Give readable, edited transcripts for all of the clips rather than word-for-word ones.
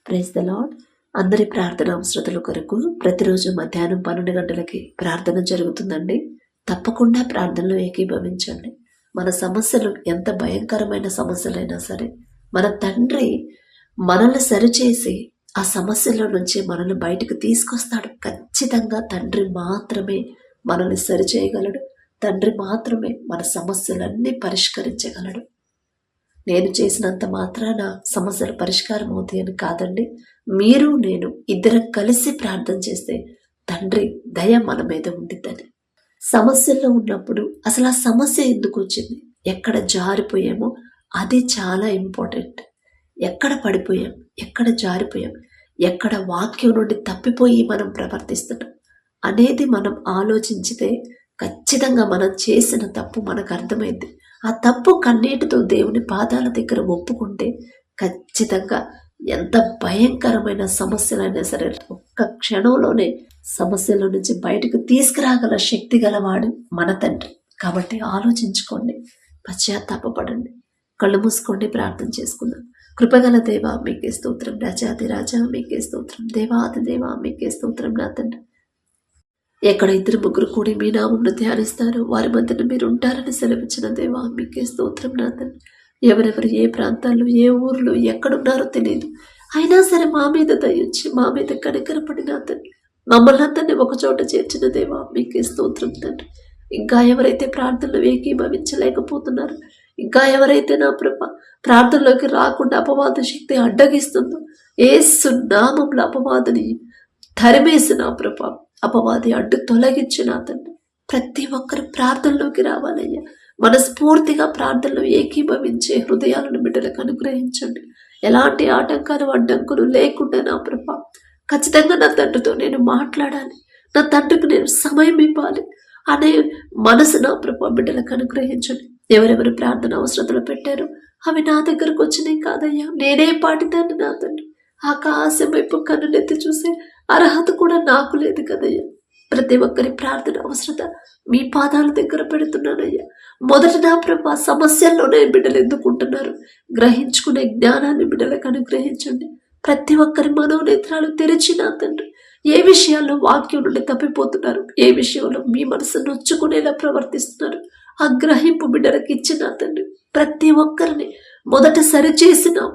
Praise the lord. అందరి ప్రార్థన అవసరతల కొరకు ప్రతిరోజు మధ్యాహ్నం 12 గంటలకి ప్రార్థన జరుగుతుందండి. తప్పకుండా ప్రార్థనలో ఏకీభవించండి. మన సమస్యలు ఎంత భయంకరమైన సమస్యలైనా సరే మన తండ్రి మనల్ని సరిచేసి ఆ సమస్యల నుంచి మనల్ని బయటకు తీసుకొస్తాడు. ఖచ్చితంగా తండ్రి మాత్రమే మనల్ని సరిచేయగలడు. తండ్రి మాత్రమే మన సమస్యలన్నీ పరిష్కరించగలడు. నేను చేసినంత మాత్రాన సమస్యలు పరిష్కారం అవుతాయని కాదండి. మీరు నేను ఇద్దరం కలిసి ప్రార్థన చేస్తే తండ్రి దయ మన మీద ఉండిద్దని. సమస్యల్లో ఉన్నప్పుడు అసలు ఆ సమస్య ఎందుకు వచ్చింది, ఎక్కడ జారిపోయామో అది చాలా ఇంపార్టెంట్. ఎక్కడ పడిపోయాం, ఎక్కడ జారిపోయాం, ఎక్కడ వాక్యం నుండి తప్పిపోయి మనం ప్రవర్తిస్తున్నాం అనేది మనం ఆలోచించితే ఖచ్చితంగా మనం చేసిన తప్పు మనకు అర్థమైంది. ఆ తప్పు కన్నీటితో దేవుని పాదాల దగ్గర ఒప్పుకుంటే ఖచ్చితంగా ఎంత భయంకరమైన సమస్యలైనా సరే ఒక్క క్షణంలోనే సమస్యల నుంచి బయటకు తీసుకురాగల శక్తి గలవాడు మన తండ్రి. కాబట్టి ఆలోచించుకోండి, పశ్చాత్తాపపడండి, కళ్ళు మూసుకోండి, ప్రార్థన చేసుకుందాం. కృపగల దేవా మీకే స్తోత్రం, రాజాది రాజా మీకే స్తోత్రం, దేవాది దేవా మీకే స్తోత్రం. నా తండ్రి, ఎక్కడ 2-3 కూడి మీ నామమును ధ్యానిస్తారు వారి మధ్యన మీరు ఉంటారని సెలవిచ్చిన దేవా మీకే స్తోత్రం. నా తండ్రి, ఎవరెవరు ఏ ప్రాంతాల్లో ఏ ఊర్లో ఎక్కడున్నారో తెలియదు, అయినా సరే మా మీద దయించి మా మీద కనికరపడి నా తండ్రి మమ్మల్ని అందరినీ ఒక చోట చేర్చిన దేవా మీకే స్తోత్రం. తండ్రి, ఇంకా ఎవరైతే ప్రార్థనలు ఏకీభవించలేకపోతున్నారు, ఇంకా ఎవరైతే నా ప్రార్థనలోకి రాకుండా అపవాద శక్తి అడ్డగిస్తుందో యేసు నామములో అపవాదిని తరిమేసిన అపవాది అడ్డు తొలగించిన తండ్రి, ప్రతి ఒక్కరు ప్రార్థనలోకి రావాలయ్యా. మనస్ఫూర్తిగా ప్రార్థనలో ఏకీభవించే హృదయాలను బిడ్డలకు అనుగ్రహించండి. ఎలాంటి ఆటంకాలు అడ్డంకులు లేకుండా నా ఖచ్చితంగా నా తండ్రితో నేను మాట్లాడాలి, నా తండ్రికి నేను సమయం ఇవ్వాలి అనే మనసు నా బిడ్డలకు అనుగ్రహించండి. ఎవరెవరు ప్రార్థన అవసరతలు పెట్టారో అవి నా దగ్గరకు వచ్చినాయి కాదయ్యా, నేనే పాటిదాన్ని నా తండ్రి. ఆకాశం వైపు కన్నులెత్తి చూసే అర్హత కూడా నాకు లేదు కదయ్యా. ప్రతి ఒక్కరి ప్రార్థన అవసరత మీ పాదాల దగ్గర పెడుతున్నానయ్యా. మొదట నా సమస్యల్లోనే బిడ్డలు ఎందుకుంటున్నారు, గ్రహించుకునే జ్ఞానాన్ని బిడ్డలకు అనుగ్రహించండి. ప్రతి ఒక్కరి మనోనేత్రాలు తెరిచి నా తండ్రి ఏ విషయాల్లో వాక్యం నుండి తప్పిపోతున్నారు, ఏ విషయంలో మీ మనసు నొచ్చుకునేలా ప్రవర్తిస్తున్నారు, ఆ గ్రహింపు బిడ్డలకు ఇచ్చిన తండ్రి ప్రతి ఒక్కరిని మొదట సరిచేసి నా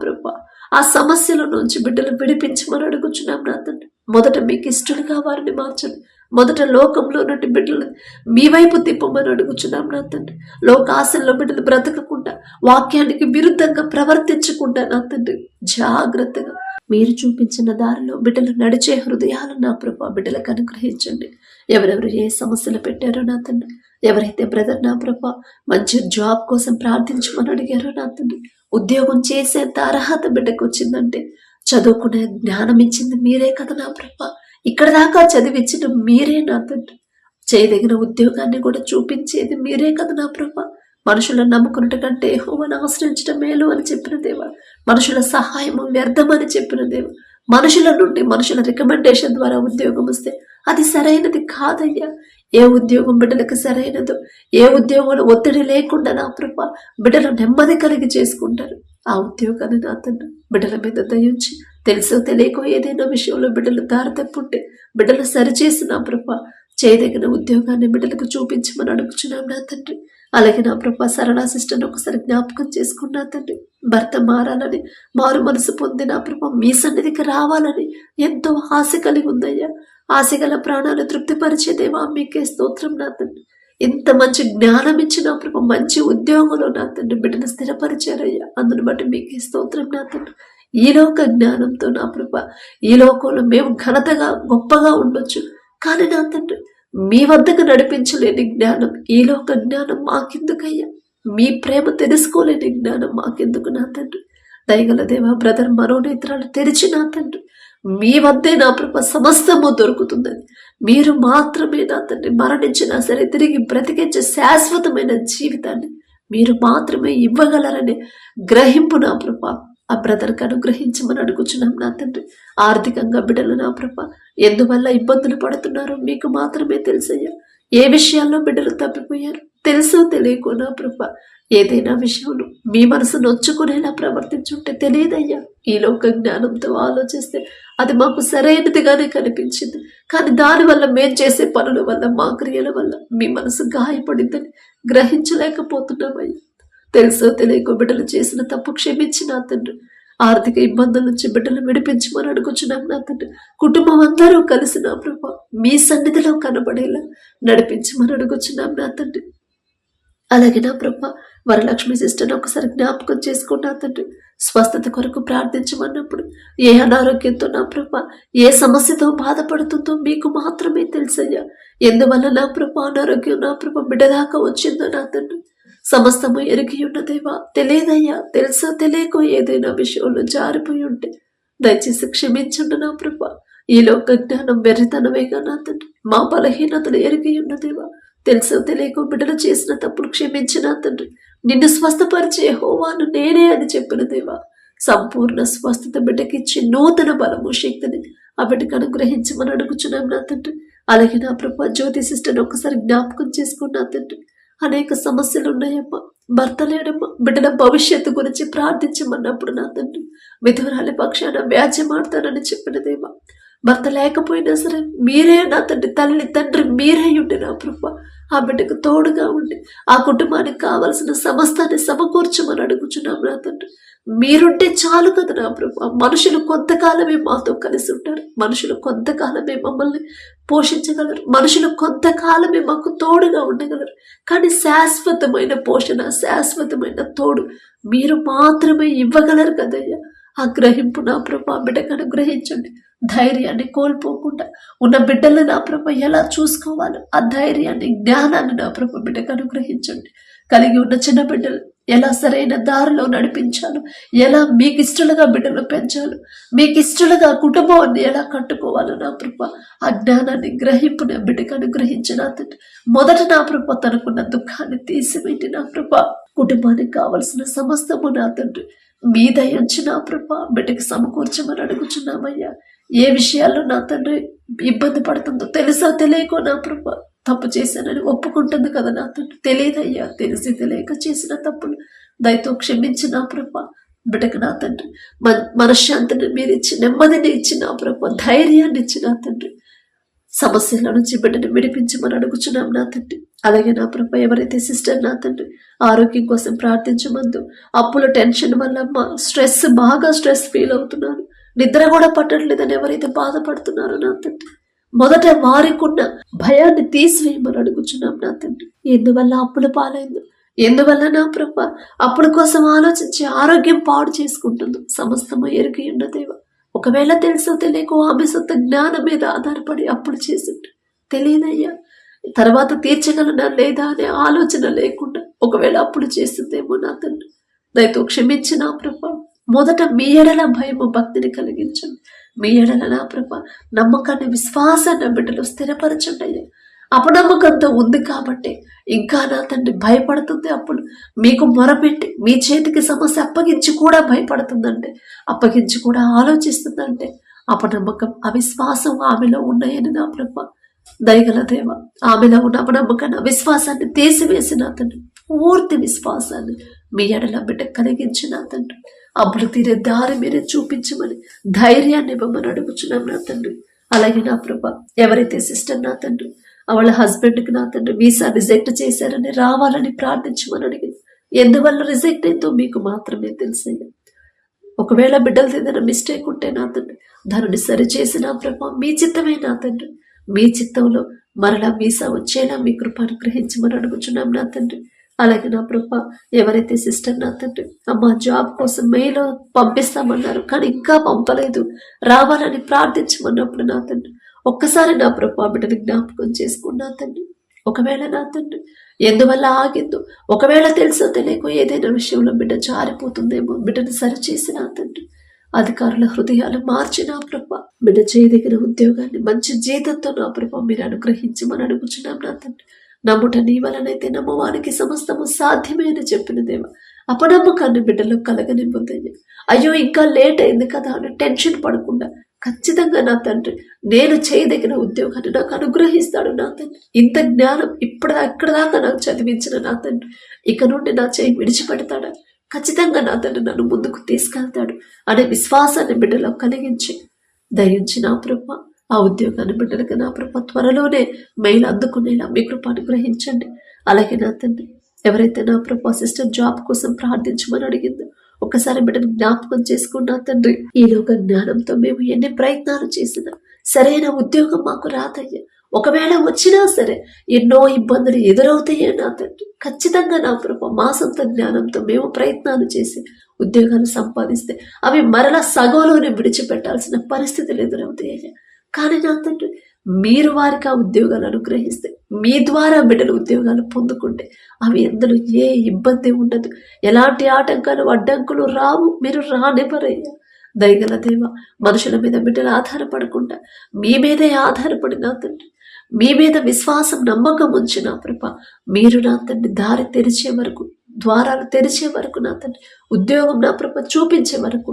ఆ సమస్యల నుంచి బిడ్డలు విడిపించమని అడుగుచున్నాం నా తండ్రి. మొదట మీకు ఇష్టలుగా వారిని మార్చండి. మొదట లోకంలో నుండి బిడ్డలు మీ వైపు తిప్పమని అడుగుచున్నాం నా తండ్రి. లోకాశల్లో బిడ్డలు బ్రతకకుండా వాక్యానికి విరుద్ధంగా ప్రవర్తించకుండా నా తండ్రి జాగ్రత్తగా మీరు చూపించిన దారిలో బిడ్డలు నడిచే హృదయాలను నా బిడ్డలకు అనుగ్రహించండి. ఎవరెవరు ఏ సమస్యలు పెట్టారో నా తండ్రి, ఎవరైతే బ్రదర్ నా మంచి జాబ్ కోసం ప్రార్థించమని అడిగారో నా తండ్రి, ఉద్యోగం చేసేంత అర్హత బిడ్డకు వచ్చిందంటే చదువుకునే జ్ఞానం ఇచ్చింది మీరే కదా నా ఇక్కడ దాకా చదివించిన మీరే నా తండ్రి, చేయదగిన ఉద్యోగాన్ని కూడా చూపించేది మీరే కదా నా మనుషులను నమ్ముకున్నట్టు కంటే యెహోవాను ఆశ్రయించడం మేలు అని చెప్పిన దేవా, మనుషుల సహాయము వ్యర్థమని చెప్పిన దేవా, మనుషుల నుండి మనుషుల రికమెండేషన్ ద్వారా ఉద్యోగం వస్తే అది సరైనది కాదయ్యా. ఏ ఉద్యోగం బిడ్డలకు సరైనదో, ఏ ఉద్యోగంలో ఒత్తిడి లేకుండా నా బిడ్డలు నెమ్మది కలిగి చేసుకుంటారు. ఆ ఉద్యోగాన్ని నా తండ్రి బిడ్డల మీద దయించి తెలుసో తెలియకో ఏదైనా విషయంలో బిడ్డలు దారి తప్పుంటే బిడ్డలు సరిచేసి నా చేయదగిన ఉద్యోగాన్ని బిడ్డలకు చూపించమని అడుగుచున్నాం నా తండ్రి. అలాగే నా సరళా సిస్టర్ని ఒకసారి జ్ఞాపకం చేసుకున్నా తండ్రి, భర్త మారాలని, మారు మనసు పొంది నా మీ సన్నిధికి రావాలని ఎంతో ఆశ కలిగి ఉందయ్యా. ఆశగల ప్రాణాలు తృప్తిపరిచేదేవా మీకే స్తోత్రం నా తండ్రి. ఇంత మంచి జ్ఞానం ఇచ్చిన మంచి ఉద్యోగంలో నా తండ్రి బిడ్డను స్థిరపరిచారయ్యా. అందును బట్టి మీకే స్తోత్రం నా తండ్రి. ఈ లోక జ్ఞానంతో నా ఈ లోకంలో మేము ఘనతగా గొప్పగా ఉండొచ్చు, కానీ నా తండ్రి మీ వద్దకు నడిపించలేని జ్ఞానం, ఈ లోక జ్ఞానం మాకెందుకయ్యా, మీ ప్రేమ తెలుసుకోలేని జ్ఞానం మాకెందుకు నా తండ్రి. దయగల దేవా, బ్రదర్ మనోనేత్రాలు తెరిచి నా తండ్రి మీ వద్దే నా సమస్తము దొరుకుతుందని, మీరు మాత్రమే నా తండ్రి మరణించినా సరే తిరిగి బ్రతికించే శాశ్వతమైన జీవితాన్ని మీరు మాత్రమే ఇవ్వగలరనే గ్రహింపు నా ఆ బ్రదర్కి అనుగ్రహించమని అడుగుచున్నాం నా తండ్రి. ఆర్థికంగా బిడ్డలు నా ఎందువల్ల ఇబ్బందులు పడుతున్నారో మీకు మాత్రమే తెలుసయ్యా. ఏ విషయాల్లో బిడ్డలు తప్పిపోయారు తెలుసో తెలియకో నా ఏదైనా విషయంలో మీ మనసు నొచ్చుకునేలా ప్రవర్తించుంటే తెలియదయ్యా. ఈ లోక జ్ఞానంతో ఆలోచిస్తే అది మాకు సరైనదిగానే కనిపించింది. కానీ దానివల్ల మేం చేసే పనుల వల్ల, మా క్రియల వల్ల మీ మనసు గాయపడిందని గ్రహించలేకపోతున్నామయ్యా. తెలుసో తెలియకో బిడ్డలు చేసిన తప్పు క్షమించి నా తండ్రి. ఆర్థిక ఇబ్బందుల నుంచి బిడ్డలు విడిపించమని అడుగుచున్నాం నా తండ్రి. కుటుంబం అందరూ కలిసి నా ప్రభా మీ సన్నిధిలో కనబడేలా నడిపించమని అడుగుచున్నాం నా తండ్రి. అలాగే నా ప్రభా వరలక్ష్మి సిస్టర్ని ఒకసారి జ్ఞాపకం చేసుకున్నా తండ్రి. స్వస్థత కొరకు ప్రార్థించమన్నప్పుడు ఏ అనారోగ్యంతో నా ప్రభా, ఏ సమస్యతో బాధపడుతుందో మీకు మాత్రమే తెలుసయ్యా. ఎందువల్ల నా ప్రభా అనారోగ్యం నా ప్రభా బిడ్డ దాకా వచ్చిందో నా తండ్రి సమస్తము ఎరిగి ఉన్నదేవా. తెలియదయ్యా. తెలుసో తెలియకో ఏదైనా విషయంలో జారిపోయి ఉంటే దయచేసి క్షమించండి నా ప్రభా. ఈ లోక జ్ఞానం వెర్రితనమేగా నా తండ్రి. మా బలహీనతలు ఎరిగి ఉన్నదేవా. తెలుసో తెలియకో బిడ్డలు చేసిన తప్పులు క్షమించిన తండ్రి. నిన్ను స్వస్థపరిచే యెహోవాను నేనే అని చెప్పిన దేవా. సంపూర్ణ స్వస్థత బిడ్డకిచ్చి నూతన బలము శక్తిని ఆ బిడ్డకు అనుగ్రహించమని అడుగుచున్నాం నా తండ్రి. అలాగే నా ప్రభా జ్యోతి సిస్టర్ని ఒకసారి జ్ఞాపకం చేసుకున్నా తండ్రి. అనేక సమస్యలు ఉన్నాయమ్మా. భర్త లేడమ్మా. బిడ్డల భవిష్యత్తు గురించి ప్రార్థించమన్నప్పుడు నా తండ్రి విధురాలి పక్షాన వ్యాజ్యమాడతానని చెప్పినదేమా. భర్త లేకపోయినా సరే మీరే నా తండ్రి, తల్లి తండ్రి మీరే ఉండి నా ప్రభా ఆ బిడ్డకు తోడుగా ఉండి ఆ కుటుంబానికి కావలసిన సమస్తాన్ని సమకూర్చమని అడుగుచున్నాం నా తండ్రి. మీరుంటే చాలు కదా నా ప్రభా. మనుషులు కొంతకాలమే మాతో కలిసి ఉంటారు. మనుషులు కొంతకాలమే మమ్మల్ని పోషించగలరు. మనుషులు కొంతకాలమే మాకు తోడుగా ఉండగలరు. కానీ శాశ్వతమైన పోషణ, శాశ్వతమైన తోడు మీరు మాత్రమే ఇవ్వగలరు కదయ్యా. ఆ గ్రహింపు నా ప్రభా బిడ్డకు అనుగ్రహించండి. ధైర్యాన్ని కోల్పోకుండా ఉన్న బిడ్డలు నా ప్రభ ఎలా చూసుకోవాలో ఆ ధైర్యాన్ని, జ్ఞానాన్ని నా ప్రభ బిడ్డకు అనుగ్రహించండి. కలిగి ఉన్న చిన్న బిడ్డలు ఎలా సరైన దారిలో నడిపించాలో, ఎలా మీకు ఇష్టలుగా బిడ్డలు పెంచాలో, మీకు ఇష్టలుగా కుటుంబాన్ని ఎలా కట్టుకోవాలో నా ప్రభ ఆ జ్ఞానాన్ని, గ్రహింపు నా బిడ్డకు అనుగ్రహించిన తండ్రి. మొదట నా ప్రభ తనకున్న దుఃఖాన్ని తీసిపెట్టి నా ప్రభ కుటుంబానికి కావలసిన సమస్తము నా తండ్రి మీ దయించి నా ప్రభ బిడ్డకి సమకూర్చమని అడుగుచున్నామయ్యా. ఏ విషయాల్లో నా తండ్రి ఇబ్బంది పడుతుందో తెలుసా తెలియకో నా ప్రభ తప్పు చేశానని ఒప్పుకుంటుంది కదా నా తండ్రి. తెలియదయ్యా. తెలిసి తెలియక చేసిన తప్పులు దయతో క్షమించి నా ప్రభ బిడ్డకు నా తండ్రి మనశ్శాంతిని మీరు ఇచ్చి, నెమ్మదిని ఇచ్చి నా ప్రభ ధైర్యాన్ని ఇచ్చి నా తండ్రి సమస్యల నుంచి బిడ్డను విడిపించమని అడుగుచున్నాం నా తండ్రి. అలాగే నా ప్రభ ఎవరైతే సిస్టర్ నా తండ్రి ఆరోగ్యం కోసం ప్రార్థించమందు అప్పుల టెన్షన్ వల్ల బాగా స్ట్రెస్ ఫీల్ అవుతున్నారు, నిద్ర కూడా పట్టట్లేదని ఎవరైతే బాధపడుతున్నారో నా తండ్రి మొదట వారికున్న భయాన్ని తీసివేయమని అడుగుచున్నాం నా తండ్రి. ఎందువల్ల అప్పుల పాలైందో, ఎందువల్ల నా ప్రభ అప్పుల కోసం ఆలోచించి ఆరోగ్యం పాడు చేసుకుంటుందో సమస్తము ఎరిగి ఉన్నదేవా. ఒకవేళ తెలుసో తెలియకో ఆమె సొంత జ్ఞానం మీద ఆధారపడి అప్పులు చేసిండు తెలియదయ్యా. తర్వాత తీర్చగలనా లేదా అనే ఆలోచన లేకుండా ఒకవేళ అప్పులు చేస్తుందేమో నా తండ్రి. దయతో క్షమించి నా ప్రభ మొదట మీ ఎడల భయము, భక్తిని కలిగించండి. మీ ఎడల నా ప్రభ నమ్మకాన్ని, విశ్వాసాన్ని బిడ్డలు స్థిరపరచండి అయ్యా. అపనమ్మకంతో ఉంది కాబట్టి ఇంకా నా తండ్రి భయపడుతుంది. అప్పుడు మీకు మొరపెట్టి మీ చేతికి సమస్య అప్పగించి కూడా భయపడుతుందంటే, అప్పగించి కూడా ఆలోచిస్తుందంటే అపనమ్మకం, అవిశ్వాసం ఆమెలో ఉన్నాయని నా ప్రభ దయగల దేవ ఆమెలో ఉన్న అపనమ్మకాన్ని, అవిశ్వాసాన్ని తీసివేసిన తండ్రి పూర్తి విశ్వాసాన్ని మీ ఎడల బిడ్డ కలిగించిన తండ్రి అప్పులు తీరే దారి మీరే చూపించమని ధైర్యాన్ని ఇవ్వమని అడుగుచున్నాం నా తండ్రి. అలాగే నా ప్రభ ఎవరైతే సిస్టర్ నా తండ్రి వాళ్ళ హస్బెండ్కి నా తండ్రి వీసా రిజెక్ట్ చేశారని రావాలని ప్రార్థించమని అడిగింది. ఎందువల్ల రిజెక్ట్ అయిందో మీకు మాత్రమే తెలుసయ్యా. ఒకవేళ బిడ్డలతో ఏదైనా మిస్టేక్ ఉంటే నా తండ్రి దానిని సరిచేసి నా ప్రభ మీ చిత్తమే నా తండ్రి. మీ చిత్తంలో మరలా వీసా వచ్చేలా మీ కృప అనుగ్రహించమని అడుగుచున్నాం నా తండ్రి. అలాగే నా ప్రభ ఎవరైతే సిస్టర్ నా తండ్రి అమ్మ జాబ్ కోసం మెయిల్ పంపిస్తామన్నారు కానీ ఇంకా పంపలేదు, రావాలని ప్రార్థించమన్నప్పుడు నా తండ్రి ఒక్కసారి నా ప్రభ బిడ్డని జ్ఞాపకం చేసుకున్నా తండ్రి. ఒకవేళ నా తండ్రి ఎందువల్ల ఆగిందో, ఒకవేళ తెలుసో తెలియకో ఏదైనా విషయంలో బిడ్డ జారిపోతుందేమో బిడ్డను సరిచేసి నా తండ్రి అధికారుల హృదయాలు మార్చి నా ప్రభ బిడ్డ చేయదగిన ఉద్యోగాన్ని మంచి జీతంతో నా ప్రభ మీరు అనుగ్రహించమని అడుగుచున్నాం నా తండ్రి. నమ్ముట నీ వలనైతే నమ్మవానికి సమస్తము సాధ్యమే అని చెప్పిన దేవ అపనమ్మకాన్ని బిడ్డలో కలగనివ్వదయ్యా. అయ్యో ఇంకా లేట్ అయింది కదా అని టెన్షన్ పడకుండా ఖచ్చితంగా నా తండ్రి నేను చేయదగిన ఉద్యోగాన్ని నాకు అనుగ్రహిస్తాడు నా తండ్రి. ఇంత జ్ఞానం ఇప్పుడు అక్కడ దాకా నాకు చదివించిన నా తండ్రి ఇక నుండి నా చేయి విడిచిపెడతాడా? ఖచ్చితంగా నా తండ్రి నన్ను ముందుకు తీసుకెళ్తాడు అనే విశ్వాసాన్ని బిడ్డలో కలిగించి దయించి నా ప్రభ ఆ ఉద్యోగాన్ని బిడ్డలకు నా ప్రభ త్వరలోనే మెయిల్ అందుకునేలా మీ కృప అనుగ్రహించండి. అలాగే నా తండ్రి ఎవరైతే నా ప్రభ అసిస్టెంట్ జాబ్ కోసం ప్రార్థించమని అడిగిందో ఒకసారి బిడ్డను జ్ఞాపకం చేసుకున్నా తండ్రి. ఈ లోక జ్ఞానంతో మేము ఎన్ని ప్రయత్నాలు చేసినా సరైన ఉద్యోగం మాకు రాదయ్యా. ఒకవేళ వచ్చినా సరే ఎన్నో ఇబ్బందులు ఎదురవుతాయే నా తండ్రి. ఖచ్చితంగా నా ప్రభు మా సొంత జ్ఞానంతో మేము ప్రయత్నాలు చేసి ఉద్యోగాలు సంపాదిస్తే అవి మరలా సగంలోనే విడిచిపెట్టాల్సిన పరిస్థితులు ఎదురవుతాయ్యా. కానీ నా తండ్రి మీరు వారికి ఆ ఉద్యోగాలు అనుగ్రహిస్తే మీ ద్వారా బిడ్డలు ఉద్యోగాలు పొందుకుంటే అవి ఎందులో ఏ ఇబ్బంది ఉండదు, ఎలాంటి ఆటంకాలు అడ్డంకులు రావు, మీరు రానివ్వరయ్యా. దయగల దేవ, మనుషుల మీద బిడ్డలు ఆధారపడకుండా మీ మీదే ఆధారపడి నా తండ్రి మీ మీద విశ్వాసం నమ్మకం ఉంచి నా ప్రభ మీరు నా తండ్రి దారి తెరిచే వరకు ద్వారాలు తెరిచే వరకు నా తండ్రి ఉద్యోగం నా ప్రభ చూపించే వరకు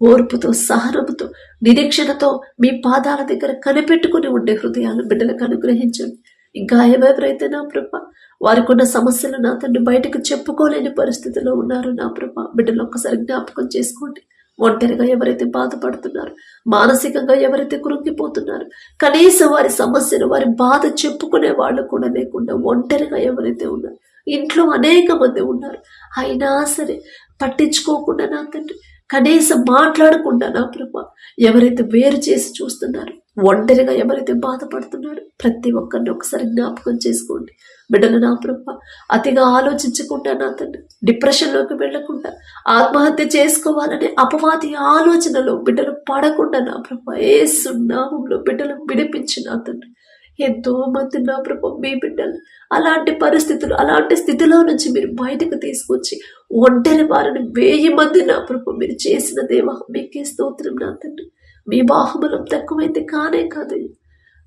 ఓర్పుతో సహనముతో నిరీక్షణతో మీ పాదాల దగ్గర కనిపెట్టుకుని ఉండే హృదయాలు బిడ్డలకు అనుగ్రహించండి. ఇంకా ఎవరైతే నా ప్రభ వారికి ఉన్న సమస్యలు నా తండ్రి బయటకు చెప్పుకోలేని పరిస్థితిలో ఉన్నారు నా ప్రభ బిడ్డలు ఒక్కసారి జ్ఞాపకం చేసుకోండి. ఒంటరిగా ఎవరైతే బాధపడుతున్నారు, మానసికంగా ఎవరైతే కృంగిపోతున్నారు, కనీసం వారి సమస్యను వారి బాధ చెప్పుకునే వాళ్ళు కూడా లేకుండా ఒంటరిగా ఎవరైతే ఉన్నారు, ఇంట్లో అనేక మంది ఉన్నారు, అయినా సరే పట్టించుకోకుండా నా తండ్రి కనీసం మాట్లాడకుండా నా ప్రభ ఎవరైతే వేరు చేసి చూస్తున్నారు, ఒంటరిగా ఎవరైతే బాధపడుతున్నారు ప్రతి ఒక్కరిని ఒకసారి జ్ఞాపకం చేసుకోండి. బిడ్డలు నా ప్రభ అతిగా ఆలోచించకుండా నా తండ్రి డిప్రెషన్లోకి వెళ్లకుండా ఆత్మహత్య చేసుకోవాలనే అపవాది ఆలోచనలో బిడ్డలు పడకుండా నా ప్రభ యేసు నామములో బిడ్డలు విడిపించి నా తండ్రి ఎంతో మంది నా ప్రభ మీ బిడ్డలు అలాంటి పరిస్థితులు అలాంటి స్థితిలో నుంచి మీరు బయటకు తీసుకొచ్చి ఒంటరి వారిని 1000 మంది నా ప్రభ మీరు చేసిన దేవా మీకే స్తోత్రం నా తండ్రి. మీ బాహుబలం తక్కువైతే కానే కాదు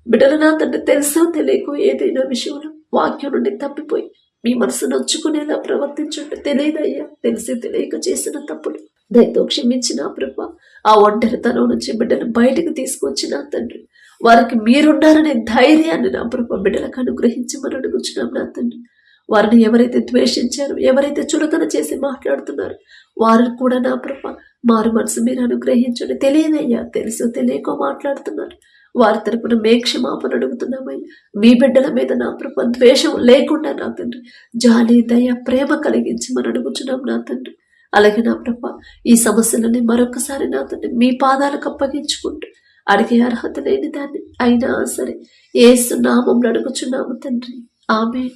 బిడ్డలు నా తండ్రి తెలుసో తెలియకో ఏదైనా విషయంలో వాక్యం నుండి తప్పిపోయి మీ మనసు నొచ్చుకునేలా ప్రవర్తించుంటే తెలియదయ్యా. తెలిసి తెలియక చేసిన తప్పులు దయతో క్షమించిన ప్రభ ఆ ఒంటరితనం నుంచి బిడ్డలు బయటకు తీసుకొచ్చిన తండ్రి వారికి మీరున్నారనే ధైర్యాన్ని నా ప్రభ బిడ్డలకు అనుగ్రహించమని అడుగుచున్నాం నా తండ్రి. వారిని ఎవరైతే ద్వేషించారో ఎవరైతే చులకన చేసి మాట్లాడుతున్నారు వారిని కూడా నా ప్రభ మారు మనసు మీరు అనుగ్రహించండి. తెలియదయ్యా తెలుసో తెలియకో మాట్లాడుతున్నారు వారి తరపున మే క్షమాపణ అడుగుతున్నామయ్యా. మీ బిడ్డల మీద నా ప్రభ ద్వేషం లేకుండా నా తండ్రి జాలి దయ ప్రేమ కలిగించి మనం అడుగుచున్నాం నా తండ్రి. అలాగే నా ప్రభ ఈ సమస్యలని మరొకసారి నా తండ్రి మీ పాదాలకు అప్పగించుకుంటూ అడిగే అర్హత లేని దాన్ని అయినా సరే యేసు నామములో అడుగుచున్నాము తండ్రి. ఆమేన్.